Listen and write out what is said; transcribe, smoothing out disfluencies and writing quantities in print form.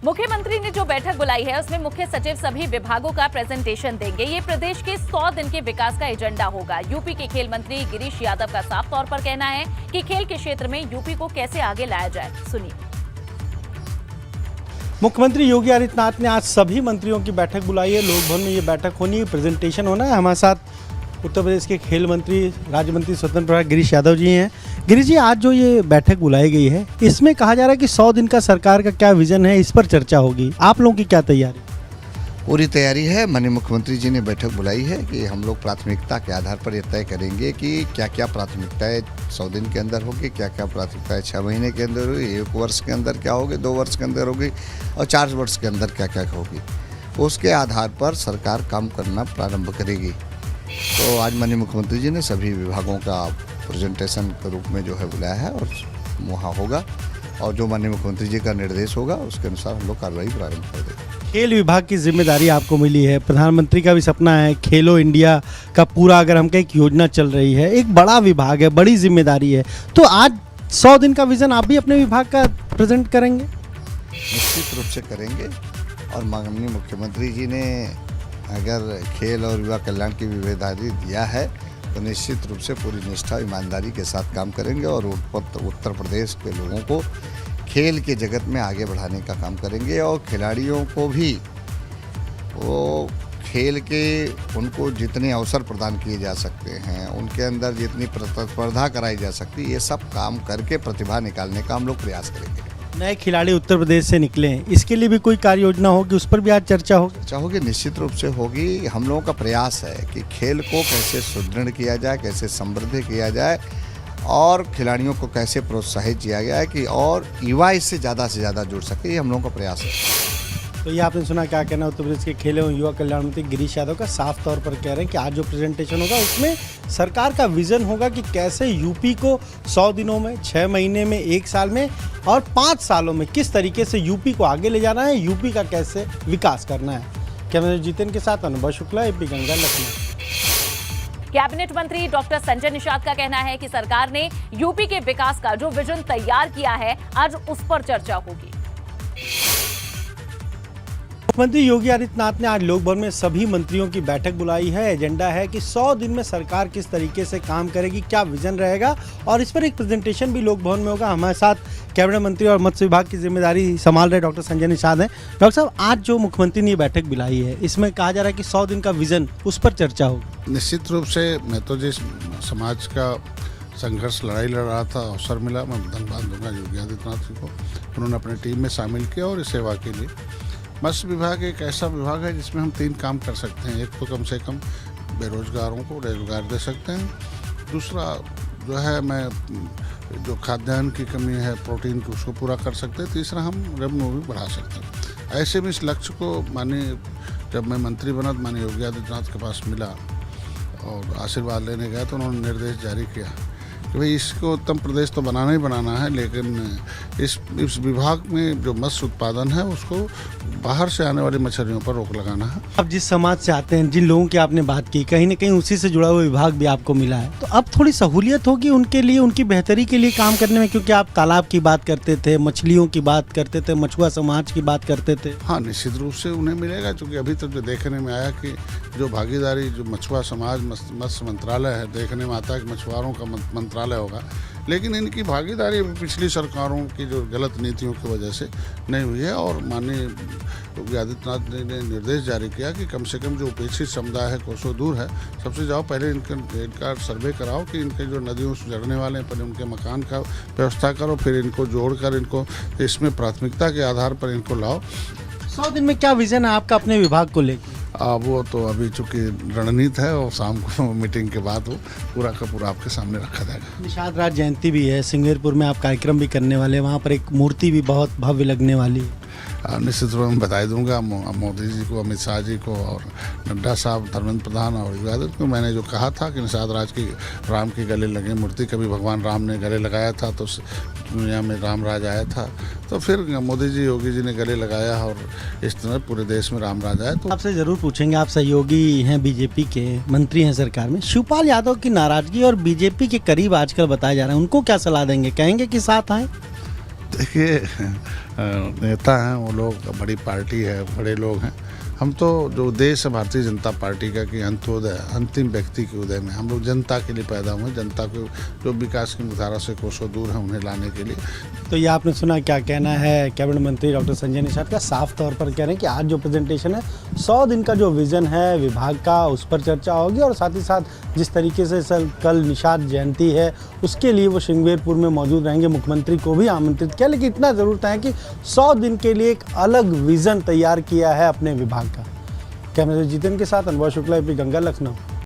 मुख्यमंत्री ने जो बैठक बुलाई है उसमें मुख्य सचिव सभी विभागों का प्रेजेंटेशन देंगे। ये प्रदेश के 100 दिन के विकास का एजेंडा होगा। यूपी के खेल मंत्री गिरीश यादव का साफ तौर पर कहना है कि खेल के क्षेत्र में यूपी को कैसे आगे लाया जाए। सुनिए। मुख्यमंत्री योगी आदित्यनाथ ने आज सभी मंत्रियों की बैठक बुलाई है। लोक भवन में ये बैठक होनी है, प्रेजेंटेशन होना है। हमारे साथ उत्तर प्रदेश के खेल मंत्री राज्य मंत्री स्वतंत्र प्रभार गिरीश यादव जी हैं। गिरीश जी, आज जो ये बैठक बुलाई गई है इसमें कहा जा रहा है कि 100 दिन का सरकार का क्या विजन है, इस पर चर्चा होगी। आप लोगों की क्या तैयारी? पूरी तैयारी है। माननीय मुख्यमंत्री जी ने बैठक बुलाई है कि हम लोग प्राथमिकता के आधार पर यह तय करेंगे कि क्या क्या प्राथमिकताएं 100 दिन के अंदर होगी, क्या क्या प्राथमिकताएं 6 महीने के अंदर होगी, 1 वर्ष के अंदर क्या होगी, 2 वर्ष के अंदर होगी और 4 वर्ष के अंदर क्या क्या होगी। उसके आधार पर सरकार काम करना प्रारंभ करेगी। तो आज माननीय मुख्यमंत्री जी ने सभी विभागों का प्रेजेंटेशन के रूप में जो है बुलाया है और वहाँ होगा और जो माननीय मुख्यमंत्री जी का निर्देश होगा उसके अनुसार हम लोग कार्रवाई प्रारंभ कर देंगे। खेल विभाग की जिम्मेदारी आपको मिली है। प्रधानमंत्री का भी सपना है खेलो इंडिया का पूरा, अगर हम कहें एक योजना चल रही है, एक बड़ा विभाग है, बड़ी जिम्मेदारी है। तो आज 100 दिन का विजन आप भी अपने विभाग का प्रेजेंट करेंगे? निश्चित रूप से करेंगे और माननीय मुख्यमंत्री जी ने अगर खेल और युवा कल्याण की जिम्मेदारी दिया है तो निश्चित रूप से पूरी निष्ठा ईमानदारी के साथ काम करेंगे और उत्तर प्रदेश के लोगों को खेल के जगत में आगे बढ़ाने का काम करेंगे और खिलाड़ियों को भी वो खेल के उनको जितने अवसर प्रदान किए जा सकते हैं, उनके अंदर जितनी प्रतिस्पर्धा कराई जा सकती है, ये सब काम करके प्रतिभा निकालने का हम लोग प्रयास करेंगे। नए खिलाड़ी उत्तर प्रदेश से निकले हैं, इसके लिए भी कोई कार्य योजना होगी, उस पर भी आज चर्चा होगी? निश्चित रूप से होगी। हम लोगों का प्रयास है कि खेल को कैसे सुदृढ़ किया जाए, कैसे समृद्ध किया जाए और खिलाड़ियों को कैसे प्रोत्साहित किया गया है कि और युवा इससे ज़्यादा जुड़ सके, ये हम लोगों का प्रयास है। तो ये आपने सुना क्या कहना उत्तर प्रदेश के खेल एवं युवा कल्याण मंत्री गिरीश यादव का। साफ तौर पर कह रहे हैं कि आज जो प्रेजेंटेशन होगा उसमें सरकार का विजन होगा कि कैसे यूपी को 100 दिनों में, 6 महीने में, 1 साल में और 5 सालों में किस तरीके से यूपी को आगे ले जाना है, यूपी का कैसे विकास करना है। कैमरा जितेन के साथ अनुभव शुक्ला, एपी गंगा, लखनऊ। कैबिनेट मंत्री डॉक्टर संजय निषाद का कहना है कि सरकार ने यूपी के विकास का जो विजन तैयार किया है आज उस पर चर्चा होगी। मुख्यमंत्री योगी आदित्यनाथ ने आज लोक भवन में सभी मंत्रियों की बैठक बुलाई है। एजेंडा है कि 100 दिन में सरकार किस तरीके से काम करेगी, क्या विजन रहेगा और इस पर एक प्रेजेंटेशन भी लोक भवन में होगा। हमारे साथ कैबिनेट मंत्री और मत्स्य विभाग की जिम्मेदारी संभाल रहे डॉक्टर संजय निषाद हैं। डॉक्टर साहब, आज जो मुख्यमंत्री ने ये बैठक बुलाई है इसमें कहा जा रहा है कि 100 दिन का विजन, उस पर चर्चा होगी। निश्चित रूप से मैं तो जिस समाज का संघर्ष लड़ाई लड़ रहा था अवसर मिला, मैं धन्यवाद दूंगा योगी आदित्यनाथ जी को। उन्होंने अपनी टीम में शामिल किया और इस सेवा के लिए। मत्स्य विभाग एक ऐसा विभाग है जिसमें हम 3 काम कर सकते हैं। एक तो कम से कम बेरोजगारों को रोजगार दे सकते हैं। दूसरा जो है मैं जो खाद्यान्न की कमी है प्रोटीन की, उसको पूरा कर सकते हैं। तीसरा हम रेवेन्यू भी बढ़ा सकते हैं। ऐसे में इस लक्ष्य को माननीय जब मैं मंत्री बना तो माननीय योगी आदित्यनाथ के पास मिला और आशीर्वाद लेने गया तो उन्होंने निर्देश जारी किया कि भाई इसको उत्तम प्रदेश तो बनाना ही बनाना है, लेकिन इस विभाग में जो मत्स्य उत्पादन है उसको बाहर से आने वाली मछलियों पर रोक लगाना है। अब जिस समाज से आते हैं, जिन लोगों की आपने बात की, कहीं ना कहीं उसी से जुड़ा हुआ विभाग भी आपको मिला है, तो अब थोड़ी सहूलियत होगी उनके लिए, उनकी बेहतरी के लिए काम करने में, क्योंकि आप तालाब की बात करते थे, मछलियों की बात करते थे, मछुआ समाज की बात करते थे। हाँ, निश्चित रूप से उन्हें मिलेगा, क्योंकि अभी तक जो देखने में आया कि जो भागीदारी जो मछुआ समाज मत्स्य मंत्रालय है, देखने में आता है कि मछुआरों का मंत्रालय होगा, लेकिन इनकी भागीदारी पिछली सरकारों की जो गलत नीतियों की वजह से नहीं हुई है। और माननीय योगी आदित्यनाथ ने निर्देश जारी किया कि कम से कम जो उपेक्षित समुदाय है, कोसों दूर है, सबसे जाओ पहले इनका सर्वे कराओ कि इनके जो नदियों से झरने वाले हैं, पहले उनके मकान का व्यवस्था करो, फिर इनको जोड़कर इनको इसमें प्राथमिकता के आधार पर इनको लाओ। 100 दिन में क्या विजन है आपका अपने विभाग को लेकर? वो तो अभी चूंकि रणनीति है और शाम को मीटिंग के बाद वो पूरा का पूरा आपके सामने रखा जाएगा। निषाद राज जयंती भी है, सिंगरपुर में आप कार्यक्रम भी करने वाले हैं, वहाँ पर एक मूर्ति भी बहुत भव्य लगने वाली है। निश्चित रूप में बधाई दूंगा मोदी जी को, अमित शाह जी को और नड्डा साहब, धर्मेंद्र प्रधान और यादव को। मैंने जो कहा था कि निषाद राज की राम की गले लगे मूर्ति, कभी भगवान राम ने गले लगाया था तो दुनिया में राम राज आया था, तो फिर मोदी जी योगी जी ने गले लगाया और इस तरह पूरे देश में राम राज आया। तो आपसे जरूर पूछेंगे, आप सहयोगी हैं, बीजेपी के मंत्री हैं सरकार में, शिवपाल यादव की नाराजगी और बीजेपी के करीब आजकल बताया जा रहा है, उनको क्या सलाह देंगे? कहेंगे कि साथ आए? देखिए नेता हैं वो लोग, बड़ी पार्टी है, बड़े लोग हैं। हम तो जो उद्देश्य है भारतीय जनता पार्टी का कि अंत्योदय, अंतिम व्यक्ति के उदय में हम लोग जनता के लिए पैदा हुए, जनता को जो विकास की मुख्यधारा से कोसों दूर है उन्हें लाने के लिए। तो ये आपने सुना, क्या कहना है कैबिनेट मंत्री डॉक्टर संजय निषाद का। साफ तौर पर कह रहे हैं कि आज जो प्रेजेंटेशन है 100 दिन का जो विजन है विभाग का, उस पर चर्चा होगी और साथ ही साथ जिस तरीके से कल निषाद जयंती है उसके लिए वो श्रृंगेरपुर में मौजूद रहेंगे, मुख्यमंत्री को भी आमंत्रित किया। लेकिन इतना ज़रूर है कि 100 दिन के लिए एक अलग विज़न तैयार किया है अपने विभाग का। कैमरे जितेंद्र के साथ अनुभव शुक्ला, एपी गंगा, लखनऊ।